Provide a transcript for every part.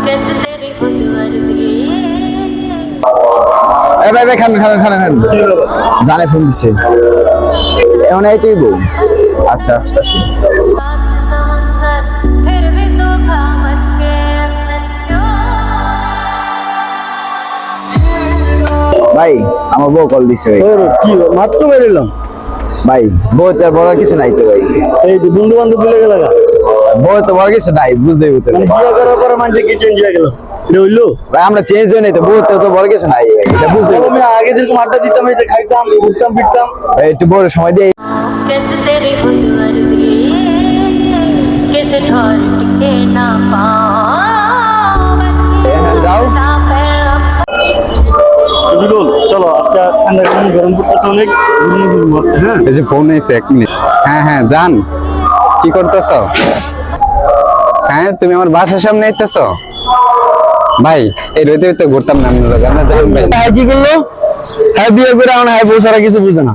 कैसे तेरी खुद वर्जी এই ভাই ভাই খান খান খান খান জানে ফোন দিছে এখন এই তুই বউ আচ্ছা আসছি बात समंदर फिर भी सूखा मन के नदियों ভাই আমার বউ কল দিছে ভাই তোর কি মাত্র বেরিলাম ভাই বউ তো বড় কিছু নাই তো ভাই এই যে বন্ধু বান্ধব মিলে গেল বউ তো বড় কিছু নাই বুঝতেই হতে মানে বিয়ে করার পরে মানুষ কি চেঞ্জ হয়ে গেল এটা হইলো ভাই আমরা চেঞ্জ হই নাই তো বউ তো বড় কিছু নাই ভাই এটা বুঝতেই আমি আগে যেরকম আড্ডা দিতাম এই যে খাইতাম ঘুরতাম ফিরতাম ভাই একটু বড় সময় দিয়ে कैसे तेरी खुद वर्जी कैसे ठहर टिके ना पावन যাও বিলুল চলো আজকে ঠান্ডা গরম পড়তেছে অনেক হ্যাঁ এই যে ফোন এসে 1 মিনিট হ্যাঁ হ্যাঁ জান কি করতেছ হ্যাঁ তুমি আমার বাসার সামনে আইতেছ ভাই এই রইতে রইতে ঘুরতাম না আমরা জানা জান ভাই হ্যাঁ কি করলো হ্যাঁ বিয়ে করে আমার হ্যাঁ বউ ছাড়া কিছু বুঝে না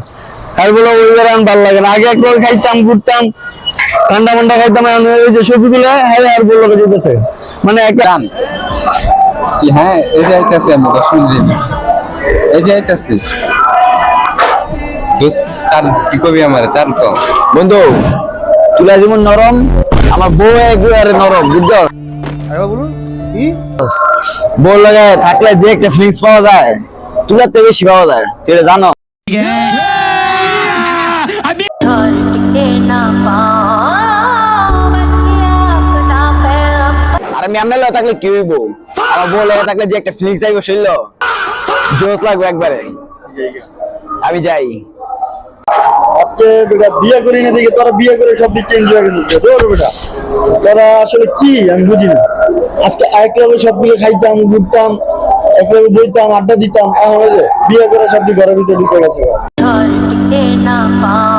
হ্যাঁ বলো ওই বেড়ে আমার ভালো লাগে না আগে একবার খাইতাম ঘুরতাম ঠান্ডা মান্ডা খাইতাম এখন ওই যে সবজিগুলো হ্যাঁ আর বললো যেতেছে মানে একটা জান হ্যাঁ এই যে আইতাছি আমি 10 মিনিট এই যে আইতাছি দোস চাল কি কবি আমার চাল কো বন্ধু তুলা যেমন নরম আমার বউ একবারে নরম বুঝছো বউ লাগে থাকলে যে একটা ফিলিংস পাওয়া যায় তুলাতে বেশি পাওয়া যায় তুই এটা জানো ठहर टिके ना पावन अपना पैगाम আর আমি আমনে লাগে থাকলে কি হইব আমার বউ লাগে থাকলে যে একটা ফিলিংস আইব শুনল জোস লাগবে একবারে আমি যাই আজকে বেটা বিয়ে করি না দেখে তোরা বিয়ে করে সব কিছু চেঞ্জ হয়ে গেছে তোর বেটা তোরা আসলে কি আমি বুঝি না আজকে এক লগে সবগুলো খাইতাম ঘুরতাম এক লগে বইতাম আড্ডা দিতাম এখন ওই যে বিয়ে করে সব ঘরের ভিতরে ঢুকে গেছে ठहर टिके ना पावन